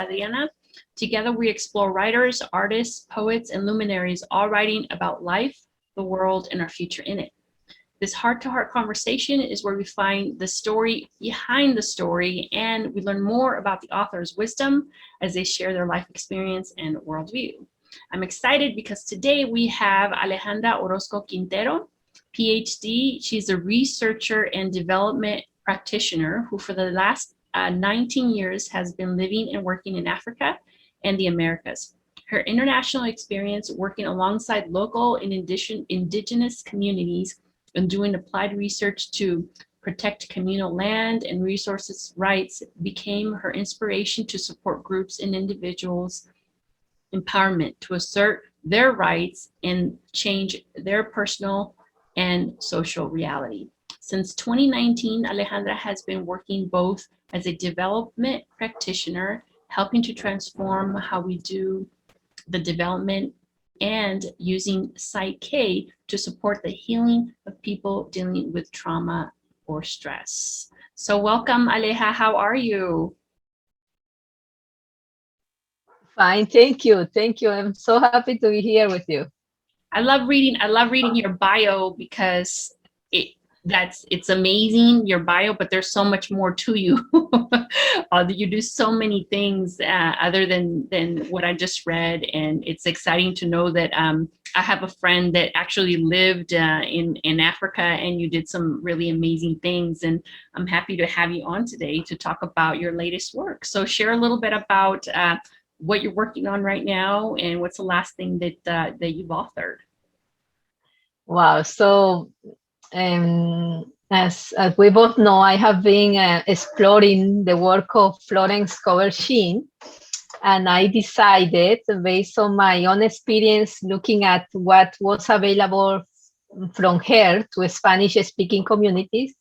Adriana. Together we explore writers, artists, poets, and luminaries, all writing about life, the world, and our future in it. This heart-to-heart conversation is where we find the story behind the story, and we learn more about the author's wisdom as they share their life experience and worldview. I'm excited because today we have Alejandra Orozco Quintero, Ph.D. She's a researcher and development practitioner who for the last 19 years has been living and working in Africa and the Americas. Her international experience working alongside local and indigenous communities and doing applied research to protect communal land and resources rights became her inspiration to support groups and individuals' empowerment to assert their rights and change their personal and social reality. Since 2019, Alejandra has been working both as a development practitioner, helping to transform how we do the development, and using PSYCH-K to support the healing of people dealing with trauma or stress. So welcome, Aleja. How are you? Fine, thank you. Thank you. I'm so happy to be here with you. I love reading your bio because it's amazing, your bio, but there's so much more to you. You do so many things other than what I just read, and it's exciting to know that I have a friend that actually lived in Africa, and you did some really amazing things, and I'm happy to have you on today to talk about your latest work. So share a little bit about what you're working on right now, and what's the last thing that you've authored. Wow. So as we both know, I have been exploring the work of Florence Cover-Sheen, and I decided, based on my own experience looking at what was available from her to Spanish-speaking communities,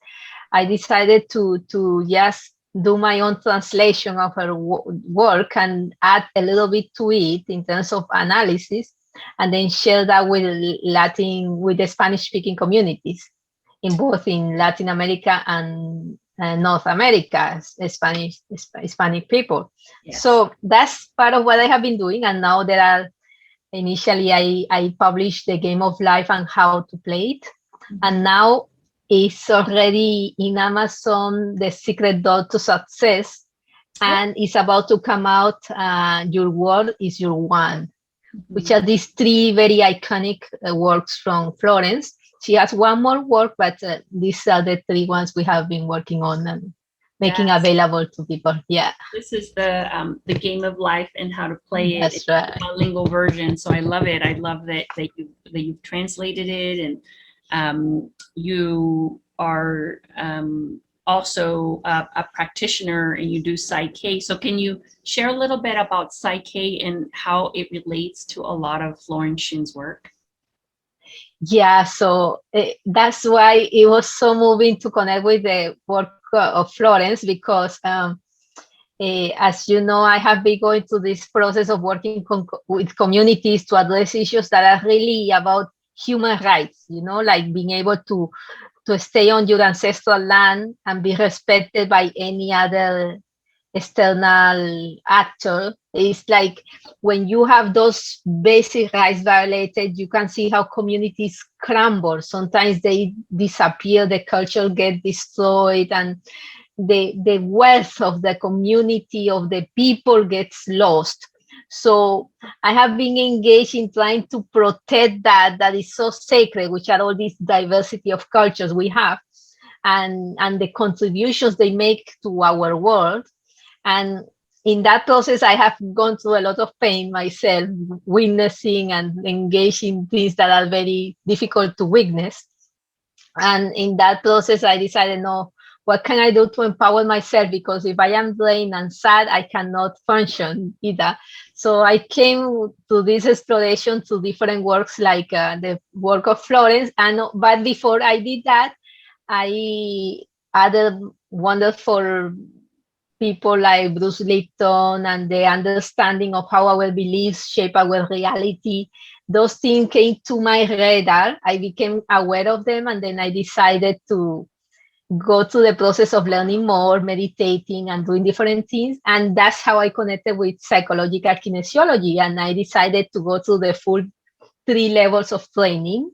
I decided to just do my own translation of her work and add a little bit to it in terms of analysis, and then share that with the Spanish-speaking communities in both in Latin America and North America, Hispanic people. Yes. So that's part of what I have been doing. And now initially I published The Game of Life and How to Play It. Mm-hmm. And now it's already in Amazon, The Secret Door to Success. And it's about to come out, Your Word is Your Wand, which are these three very iconic works from Florence. She has one more work, but these are the three ones we have been working on and making available to people. Yeah. This is the Game of Life and How to Play It. That's right. It's a bilingual version, so I love it. I love that you've translated it, and you are also a practitioner, and you do PSYCH-K. So can you share a little bit about PSYCH-K and how it relates to a lot of Florence Sheen's work? Yeah, so that's why it was so moving to connect with the work of Florence, because as you know, I have been going through this process of working with communities to address issues that are really about human rights, like being able to stay on your ancestral land and be respected by any other external actor. It's like when you have those basic rights violated, you can see how communities crumble. Sometimes they disappear, the culture gets destroyed, and the wealth of the community, of the people, gets lost. So I have been engaged in trying to protect that is so sacred, which are all this diversity of cultures we have, and the contributions they make to our world. And in that process, I have gone through a lot of pain myself, witnessing and engaging things that are very difficult to witness. And in that process, I decided, no, what can I do to empower myself? Because if I am drained and sad, I cannot function either. So I came to this exploration to different works, like the work of Florence. But before I did that, I added wonderful people like Bruce Lipton and the understanding of how our beliefs shape our reality. Those things came to my radar. I became aware of them, and then I decided to go through the process of learning more, meditating, and doing different things. And that's how I connected with psychological kinesiology. And I decided to go through the full 3 levels of training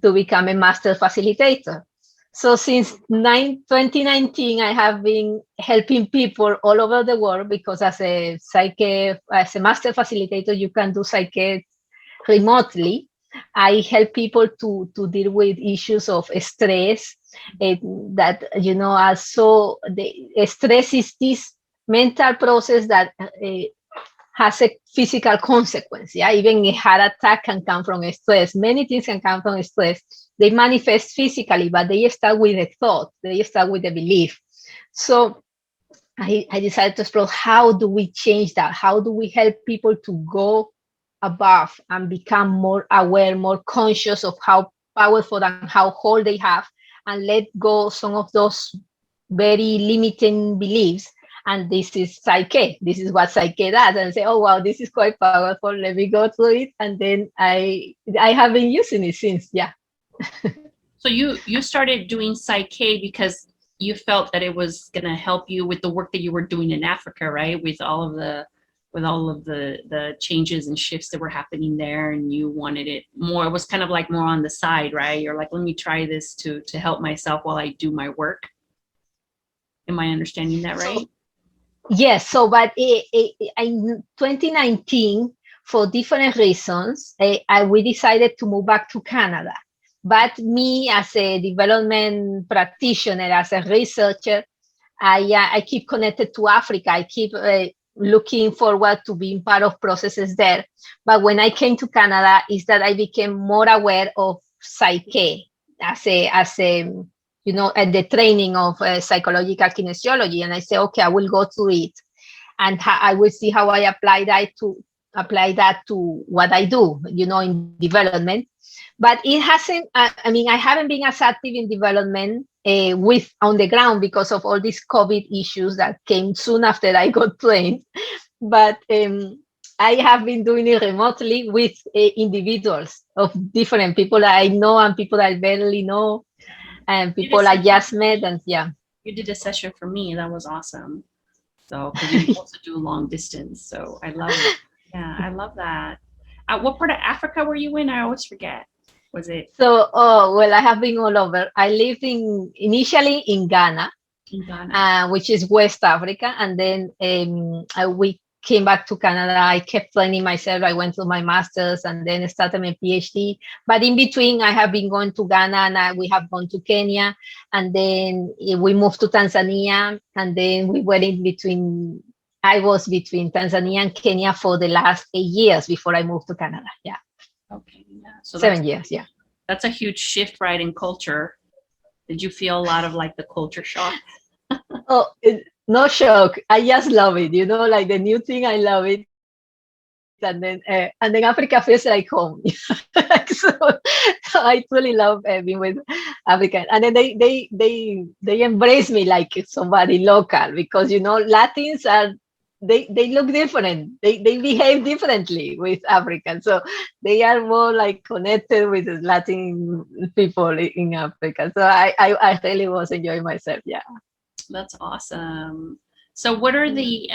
to become a master facilitator. So since 2019, I have been helping people all over the world, because as a master facilitator, you can do psyche remotely. I help people to deal with issues of stress, that, also the stress is this mental process that has a physical consequence. Yeah, even a heart attack can come from stress. Many things can come from stress. They manifest physically, but they start with a thought. They start with a belief. So I decided to explore, how do we change that? How do we help people to go above and become more aware, more conscious of how powerful and how whole they have, and let go some of those very limiting beliefs. And this is Psyche. This is what Psyche does. And say, oh wow, this is quite powerful. Let me go through it. And then I have been using it since. Yeah. So you started doing Psyche because you felt that it was going to help you with the work that you were doing in Africa, right? With all of the changes and shifts that were happening there, and you wanted it more. It was kind of like more on the side, right? You're like, let me try this to help myself while I do my work. Am I understanding that right? Yes. So, but in 2019, for different reasons, we decided to move back to Canada. But me, as a development practitioner, as a researcher, I keep connected to Africa. I keep looking forward to being part of processes there. But when I came to Canada, is that I became more aware of Psyche as a at the training of psychological kinesiology. And I say, okay, I will go through it, and I will see how I apply that to what I do, in development. But it hasn't, I haven't been as active in development on the ground, because of all these COVID issues that came soon after I got trained. But I have been doing it remotely with individuals of different people that I know and people I barely know, and people I just met. And yeah. You did a session for me. That was awesome. So, because you also do long distance. So I love it. Yeah, I love that. What part of Africa were you in? I always forget. Was it? So, well, I have been all over. I lived initially in Ghana, which is West Africa. And then we came back to Canada. I kept training myself. I went to my master's and then started my PhD. But in between, I have been going to Ghana, and we have gone to Kenya. And then we moved to Tanzania. And then we were I was between Tanzania and Kenya for the last 8 years before I moved to Canada. Yeah. Okay. Yeah. So 7 years. Yeah. That's a huge shift, right, in culture. Did you feel a lot of like the culture shock? Oh, no shock. I just love it. Like the new thing, I love it. And then Africa feels like home. so I truly love being with African. And then they embrace me like somebody local, because Latins are, they look different. They behave differently with Africans. So they are more like connected with the Latin people in Africa. So I really was enjoying myself. Yeah. That's awesome. So what are the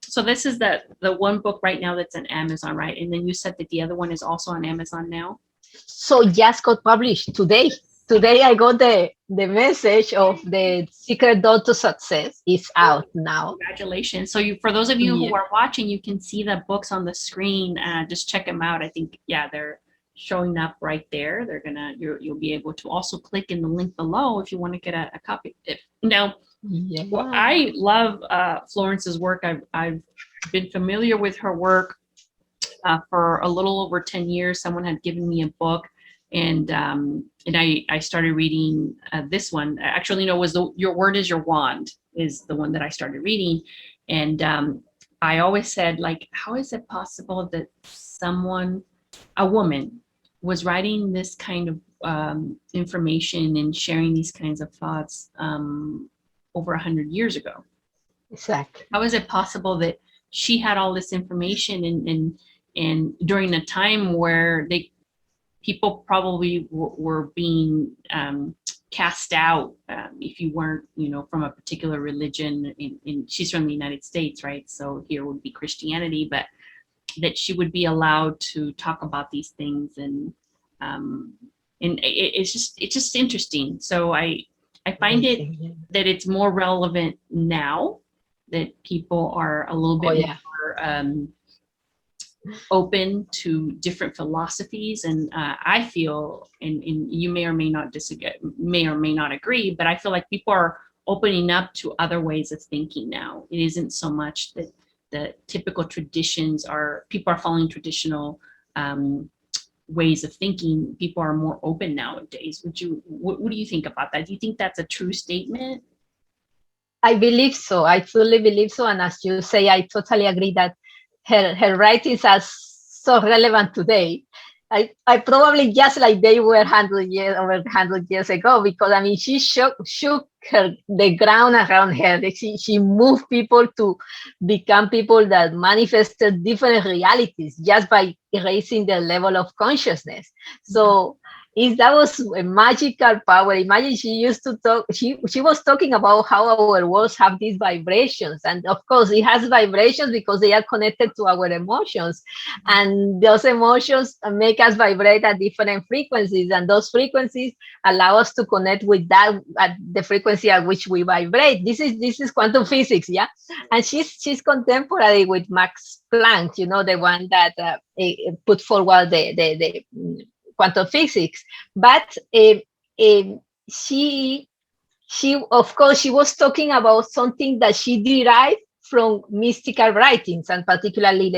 so this is the one book right now that's on Amazon, right? And then you said that the other one is also on Amazon now? So just got published today. Today I got the message of the Secret Door to Success is out now. Congratulations. So for those of you who are watching, you can see the books on the screen. Just check them out. I think, they're showing up right there. They're you'll be able to also click in the link below if you want to get a copy. Now, well, I love Florence's work. I've been familiar with her work for a little over 10 years. Someone had given me a book, and I started reading this one. Actually, it was Your Word is Your Wand is the one that I started reading. And I always said, like, how is it possible that a woman was writing this kind of information and sharing these kinds of thoughts over 100 years ago? Exactly. How is it possible that she had all this information and during a time where people probably were being cast out if you weren't, from a particular religion. She's from the United States, right? So here would be Christianity, but that she would be allowed to talk about these things, and it's just interesting. So I find it that it's more relevant now, that people are a little bit more open to different philosophies, and I feel, and you may or may not disagree, may or may not agree, but I feel like people are opening up to other ways of thinking now. It isn't so much that the typical traditions people are following traditional ways of thinking. People are more open nowadays. What do you think about that? Do you think that's a true statement? I believe so. I truly believe so. And as you say, I totally agree that her writings are so relevant today. I probably just like they were over 100 years ago, because I mean, she shook the ground around her. She moved people to become people that manifested different realities just by raising their level of consciousness. So that was a magical power. Imagine she used to talk, she was talking about how our worlds have these vibrations. And of course, it has vibrations because they are connected to our emotions. And those emotions make us vibrate at different frequencies. And those frequencies allow us to connect with that at the frequency at which we vibrate. This is quantum physics, yeah? And she's contemporary with Max Planck, the one that put forward the quantum physics. But she of course, she was talking about something that she derived from mystical writings, and particularly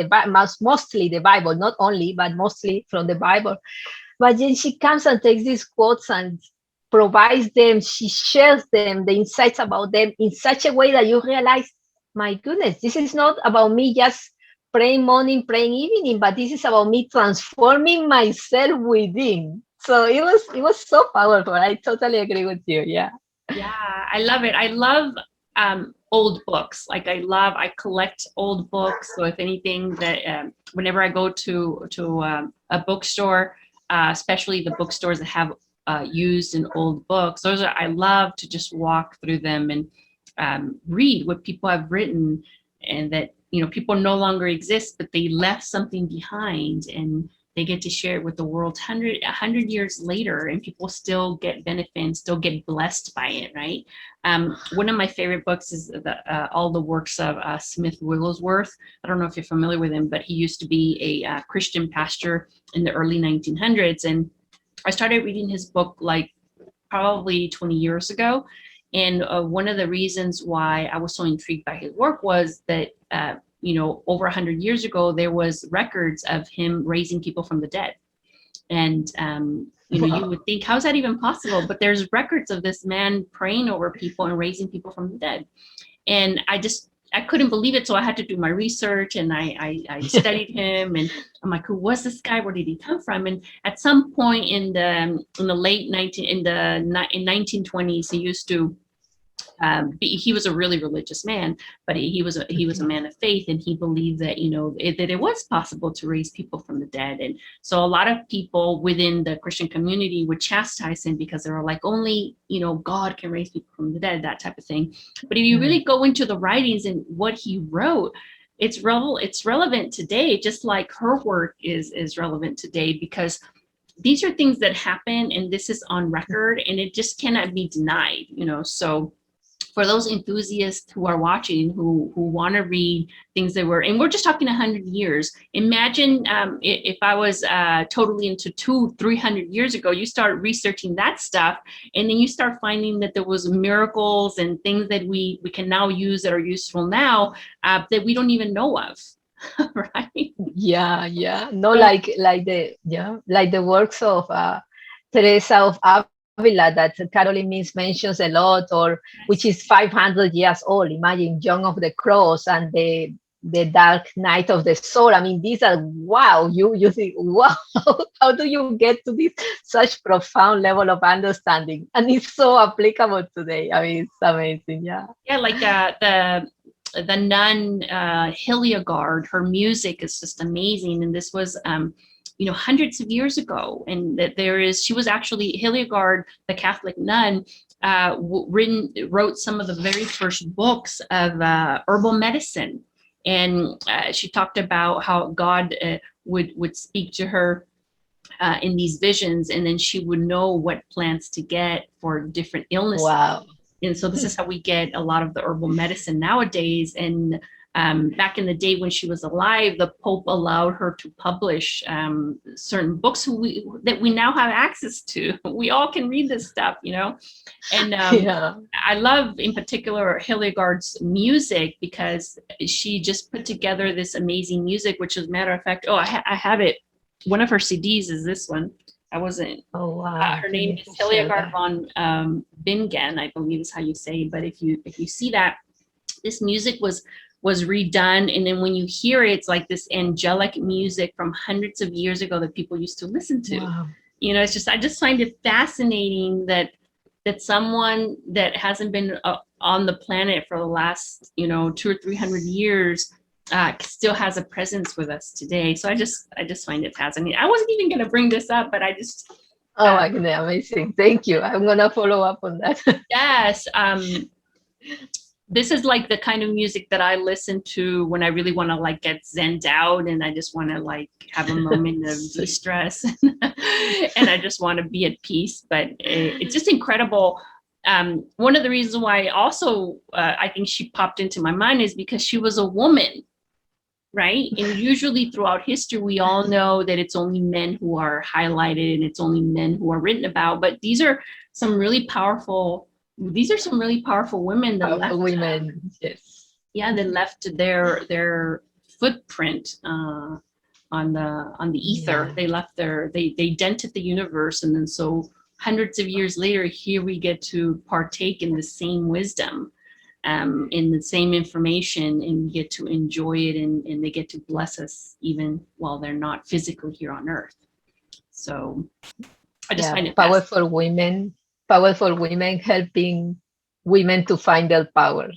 mostly the Bible, not only, but mostly from the Bible. But then she comes and takes these quotes and provides them, she shares them, the insights about them in such a way that you realize, my goodness, this is not about me just praying morning, praying evening, but this is about me transforming myself within. So it was so powerful. I totally agree with you. Yeah. Yeah, I love it. I love old books. Like I collect old books. So if anything, that whenever I go to a bookstore, especially the bookstores that have used in old books, I love to just walk through them and read what people have written, and that people no longer exist, but they left something behind, and they get to share it with the world 100 years later, and people still get benefit and still get blessed by it, right? One of my favorite books is all the works of Smith Wigglesworth. I don't know if you're familiar with him, but he used to be a Christian pastor in the early 1900s. And I started reading his book like probably 20 years ago. And one of the reasons why I was so intrigued by his work was that over 100 years ago, there was records of him raising people from the dead. And, you would think, how's that even possible? But there's records of this man praying over people and raising people from the dead. And I couldn't believe it. So I had to do my research, and I studied him, and I'm like, who was this guy? Where did he come from? And at some point in the late 1920s, he used to, he was a really religious man, but he was a man of faith, and he believed that that it was possible to raise people from the dead. And so a lot of people within the Christian community would chastise him because they were like, only God can raise people from the dead, that type of thing. But if you really go into the writings and what he wrote, it's relevant today, just like her work is relevant today, because these are things that happen, and this is on record, and it just cannot be denied. So for those enthusiasts who are watching, who want to read things that were, and we're just talking 100 years. Imagine if I was totally into 200-300 years ago, you start researching that stuff, and then you start finding that there was miracles and things that we can now use that are useful now that we don't even know of. Right? Yeah. No, like the works of Teresa of Avila that Caroline mentions a lot, or which is 500 years old. Imagine John of the Cross and the Dark Night of the Soul. I mean, these are, wow, you think, wow, how do you get to this such profound level of understanding? And it's so applicable today. I mean, it's amazing. Yeah, like the nun Hildegard, her music is just amazing. And this was hundreds of years ago, and that she was actually Hildegard, the Catholic nun, wrote some of the very first books of herbal medicine. And she talked about how God would speak to her in these visions, and then she would know what plants to get for different illnesses. Wow. And so this is how we get a lot of the herbal medicine nowadays. And back in the day when she was alive, the Pope allowed her to publish certain books that we now have access to. We all can read this stuff, And I love, in particular, Hildegard's music, because she just put together this amazing music, which, as a matter of fact, I have it. One of her CDs is this one. I wasn't. Oh wow! Her name is Hildegard von Bingen, I believe is how you say. But if you see that, this music was redone, and then when you hear it, it's like this angelic music from hundreds of years ago that people used to listen to. Wow. It's just, I just find it fascinating that someone that hasn't been on the planet for the last 200 or 300 years still has a presence with us today. So I just find it fascinating. I wasn't even going to bring this up, but I just. Oh my goodness, amazing! Thank you. I'm gonna follow up on that. Yes. This is like the kind of music that I listen to when I really want to like get zenned out, and I just want to like have a moment of distress, and I just want to be at peace. But it's just incredible. One of the reasons why also I think she popped into my mind is because she was a woman, right? And usually throughout history, we all know that it's only men who are highlighted and it's only men who are written about. But these are some really powerful. These are some really powerful women that left. Women, yes. Yeah, they left their footprint on the ether. Yeah. They left they dented the universe, and then so hundreds of years later, here we get to partake in the same wisdom, in the same information, and we get to enjoy it, and they get to bless us even while they're not physically here on Earth. So I just find it powerful women helping women to find their power.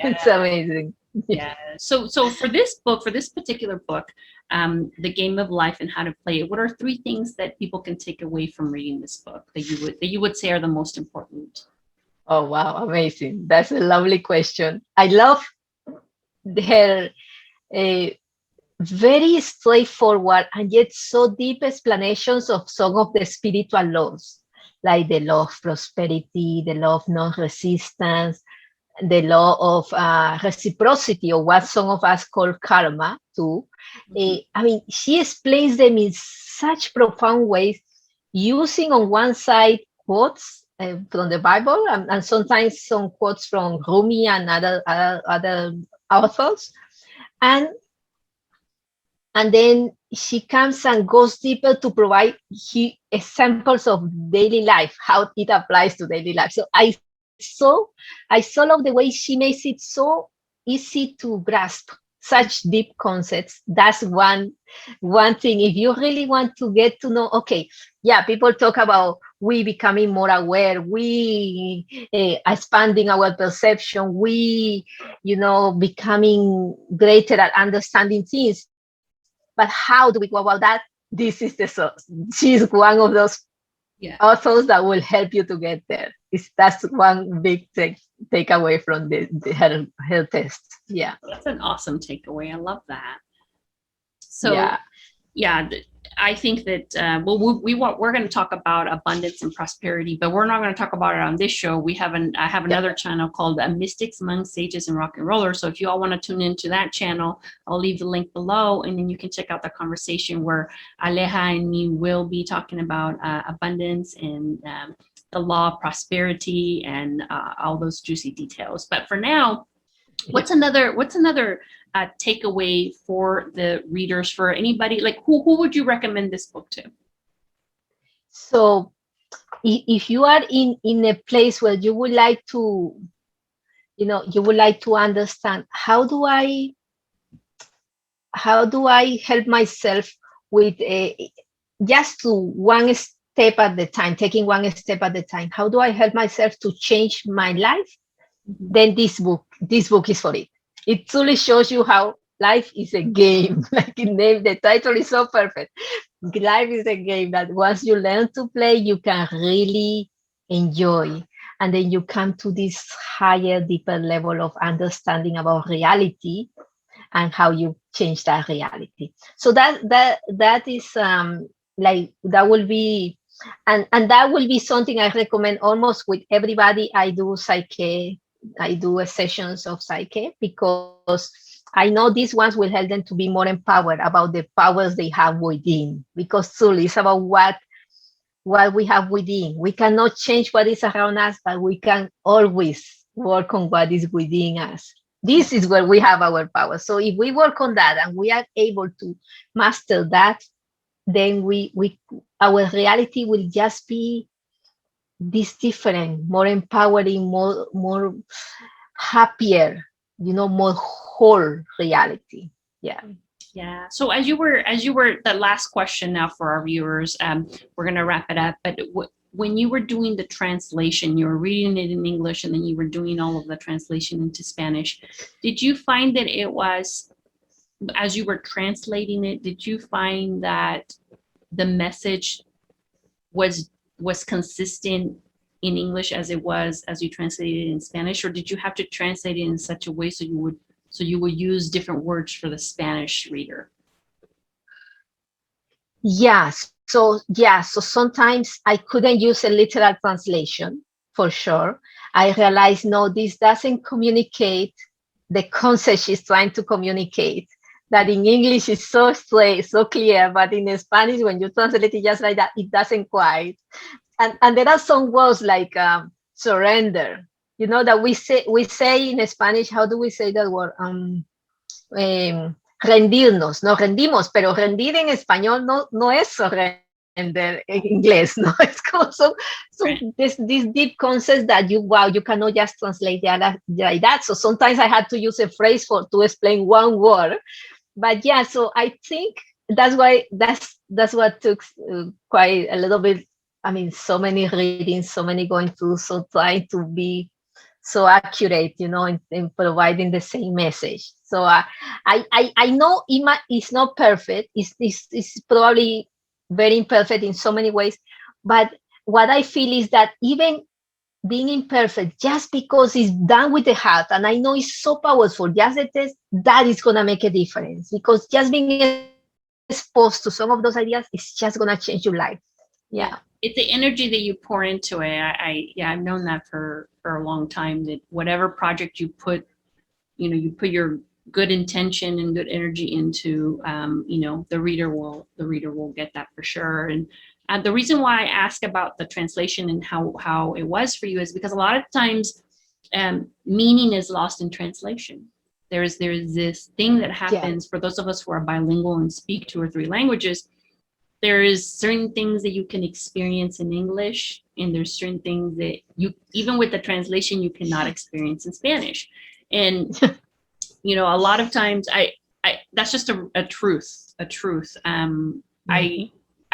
It's amazing. Yeah. So for this particular book, The Game of Life and How to Play It, what are 3 things that people can take away from reading this book that you would say are the most important? Oh wow, amazing. That's a lovely question. I love her very straightforward and yet so deep explanations of some of the spiritual laws, like the law of prosperity, the law of non-resistance, the law of reciprocity, or what some of us call karma too. I mean, she explains them in such profound ways, using on one side quotes from the Bible, and sometimes some quotes from Rumi and other authors, and then she comes and goes deeper to provide examples of daily life, how it applies to daily life. So I love the way she makes it so easy to grasp such deep concepts. That's one thing. If you really want to get to know, okay, yeah, people talk about we becoming more aware, we expanding our perception, we, becoming greater at understanding things. But how do we go about that? This is the source. She's one of those authors that will help you to get there. That's one big takeaway from her test. Yeah, that's an awesome takeaway. I love that. So yeah, I think that we're going to talk about abundance and prosperity, but we're not going to talk about it on this show. I have another channel called Mystics, Monks, Sages, and Rock and Rollers. So if you all want to tune into that channel, I'll leave the link below, and then you can check out the conversation where Aleja and me will be talking about abundance and the law of prosperity and all those juicy details. But for now, what's another takeaway for the readers, for anybody, like who would you recommend this book to? So if you are in a place where you would like to, understand, how do I help myself with just to one step at the time, taking one step at the time, how do I help myself to change my life? Then this book is for it. It truly shows you how life is a game. Like the title is so perfect. Life is a game that once you learn to play, you can really enjoy. And then you come to this higher, deeper level of understanding about reality and how you change that reality. So that is like that will be, and that will be something I recommend almost with everybody. I do psyche, I do sessions of psyche because I know these ones will help them to be more empowered about the powers they have within. Because truly, it's about what we have within. We cannot change what is around us, but we can always work on what is within us. This is where we have our power. So if we work on that and we are able to master that, then we our reality will just be this different, more empowering, more happier, more whole reality. Yeah. Yeah. So as you were the last question now for our viewers, we're going to wrap it up. But when you were doing the translation, you were reading it in English and then you were doing all of the translation into Spanish. Did you find that it was, as you were translating it, did you find that the message was consistent in English as it was as you translated it in Spanish, or did you have to translate it in such a way so you would use different words for the Spanish reader? So sometimes I couldn't use a literal translation for sure. I realized, no, this doesn't communicate the concept she's trying to communicate. That in English is so straight, so clear, but in Spanish, when you translate it just like that, it doesn't quite. And there are some words like surrender, that we say in Spanish. How do we say that word? Rendirnos, nos rendimos, pero rendir en español no es surrender en inglés, no. It's called so this deep concept that you cannot just translate that like that. So sometimes I had to use a phrase to explain one word. But yeah, so I think that's what took quite a little bit. I mean, so many readings, so many going through, so trying to be so accurate, in providing the same message. So I know it's not perfect. It's probably very imperfect in so many ways. But what I feel is that even being imperfect, just because it's done with the heart, and I know it's so powerful, just the test, that is going to make a difference. Because just being exposed to some of those ideas is just going to change your life. Yeah. It's the energy that you pour into it. I've known that for a long time, that whatever project you put your good intention and good energy into, the reader will get that for sure. And the reason why I ask about the translation and how it was for you is because a lot of times meaning is lost in translation. There is this thing that happens for those of us who are bilingual and speak 2 or 3 languages. There is certain things that you can experience in English, and there's certain things that you, even with the translation, you cannot experience in Spanish. And, a lot of times I that's just a truth. I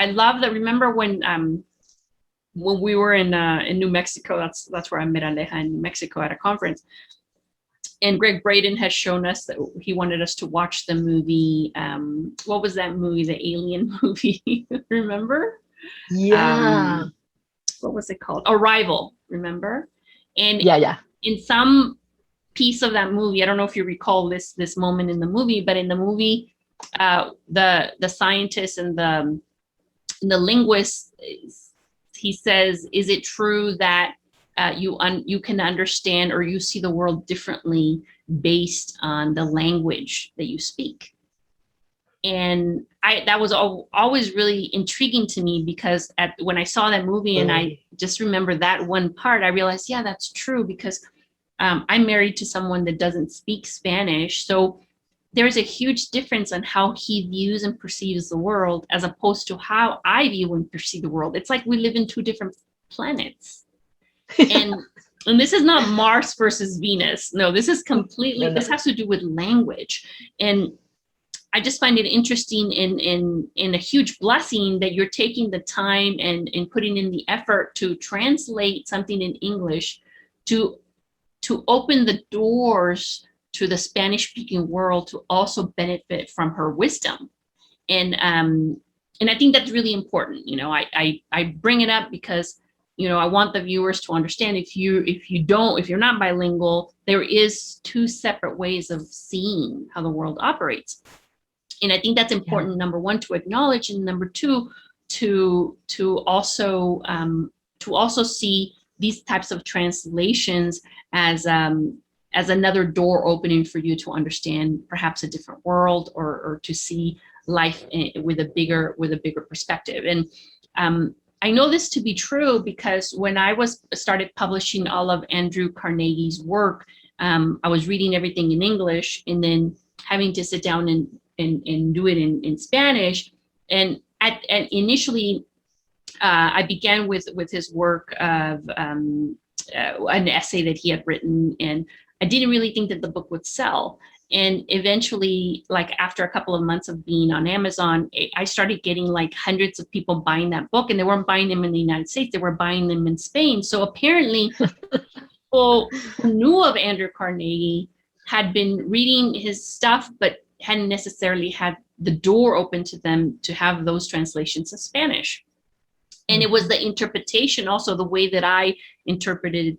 love that. Remember when we were in New Mexico, that's where I met Aleja, in New Mexico at a conference. And Greg Braden has shown us that he wanted us to watch the movie. What was that movie? The alien movie. Remember? Yeah. What was it called? Arrival. Remember? And in some piece of that movie, I don't know if you recall this moment in the movie, but in the movie, the scientist and the linguist, he says, "Is it true that you can understand or you see the world differently based on the language that you speak?" And that was always really intriguing to me, because when I saw that movie and I just remember that one part, I realized, yeah, that's true, because I'm married to someone that doesn't speak Spanish. So there's a huge difference on how he views and perceives the world as opposed to how I view and perceive the world. It's like we live in 2 different planets. And this is not Mars versus Venus. No, this is completely, this has to do with language. And I just find it interesting in a huge blessing that you're taking the time and putting in the effort to translate something in English to open the doors to the Spanish-speaking world to also benefit from her wisdom. And I think that's really important. You know, I bring it up because, you know, I want the viewers to understand if you're not bilingual, there is two separate ways of seeing how the world operates. And I think that's important, number one, to acknowledge, and number two, to also see these types of translations as another door opening for you to understand perhaps a different world, or to see life with a bigger perspective. And I know this to be true because when I started publishing all of Andrew Carnegie's work, I was reading everything in English and then having to sit down and do it in Spanish. And initially, I began with his work of an essay that he had written, and I didn't really think that the book would sell. And eventually, like after a couple of months of being on Amazon, I started getting like hundreds of people buying that book, and they weren't buying them in the United States, they were buying them in Spain. So apparently people who knew of Andrew Carnegie had been reading his stuff, but hadn't necessarily had the door open to them to have those translations in Spanish. And it was the interpretation, also the way that I interpreted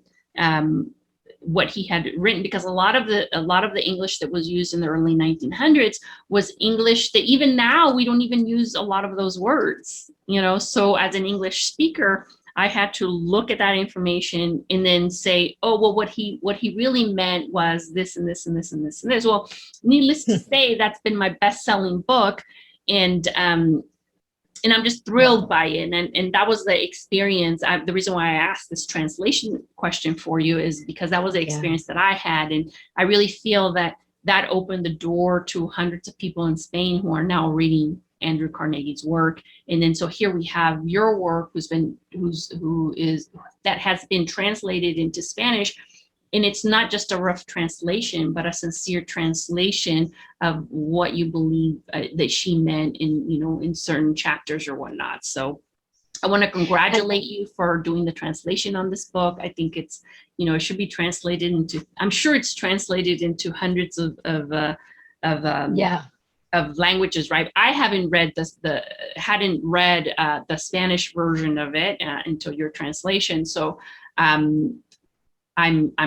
what he had written, because a lot of the English that was used in the early 1900s was English that even now we don't even use a lot of those words, you know. So as an English speaker, I had to look at that information and then say, oh, well, what he really meant was this and this and this and this and this. Well, needless to say, that's been my best-selling book, and I'm just thrilled by it. And that was the experience. The reason why I asked this translation question for you is because that was the experience that I had. And I really feel that opened the door to hundreds of people in Spain who are now reading Andrew Carnegie's work. And then so here we have your work that has been translated into Spanish. And it's not just a rough translation, but a sincere translation of what you believe that she meant in certain chapters or whatnot. So I want to congratulate you for doing the translation on this book. I think it's, it should be translated into, I'm sure it's translated into hundreds of languages, right? I haven't read the Spanish version of it until your translation. So I'm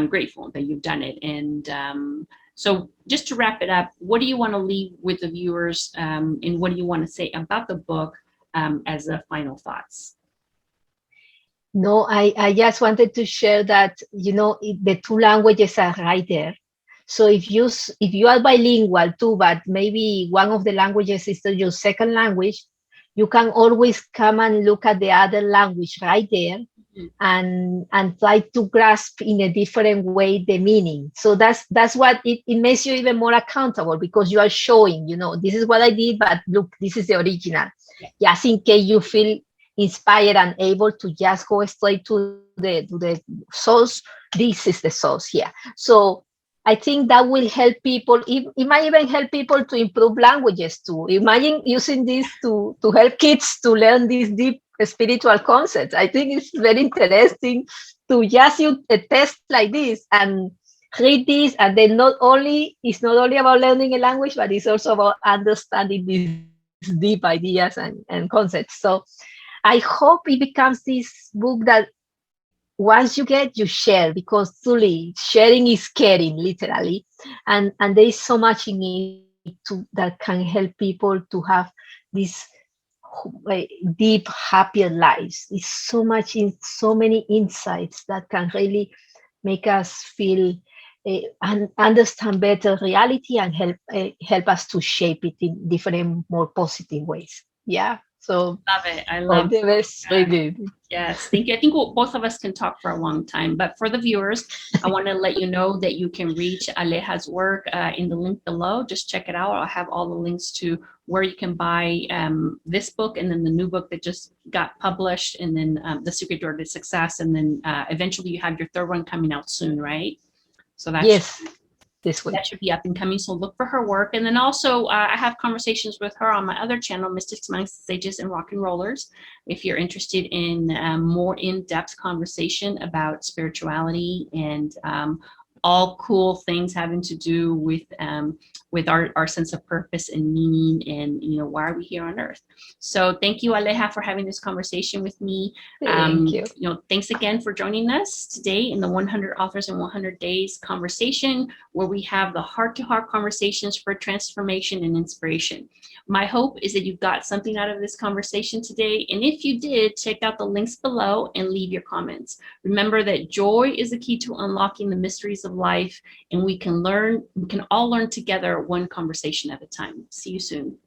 grateful that you've done it. And so just to wrap it up, what do you want to leave with the viewers, and what do you want to say about the book as a final thoughts? No, I just wanted to share that, the two languages are right there. So if you are bilingual too, but maybe one of the languages is your second language, you can always come and look at the other language right there, and try to grasp in a different way the meaning. So that's what it makes you even more accountable, because you are showing, this is what I did, but look, this is the original. Just in case you feel inspired and able to just go straight to the source, this is the source here. So I think that will help people. It might even help people to improve languages too. Imagine using this to help kids to learn these deep spiritual concepts. I think it's very interesting to just use a test like this and read this, and then it's not only about learning a language, but it's also about understanding these deep ideas and concepts. So I hope it becomes this book that once you get, you share, because truly sharing is caring, literally. And there is so much in it that can help people to have these deep, happier lives. It's so much in so many insights that can really make us feel and understand better reality, and help us to shape it in different, more positive ways. Yeah. So love it. I love the best. Really. Yes, thank you. I think both of us can talk for a long time, but for the viewers, I want to let you know that you can reach Aleja's work in the link below. Just check it out. I'll have all the links to where you can buy this book, and then the new book that just got published, and then The Secret Door to Success, and then eventually you have your third one coming out soon, right? So that's this week. That should be up and coming, so look for her work. And then also I have conversations with her on my other channel, Mystics, Monks, Sages, and Rock and Rollers. If you're interested in more in-depth conversation about spirituality and all cool things having to do with our sense of purpose and meaning, and why are we here on earth. So thank you, Aleja, for having this conversation with me. Thank you. Thanks again for joining us today in the 100 Authors in 100 Days conversation, where we have the heart-to-heart conversations for transformation and inspiration. My hope is that you got something out of this conversation today, and if you did, check out the links below and leave your comments. Remember that joy is the key to unlocking the mysteries of life, and we can all learn together, one conversation at a time. See you soon.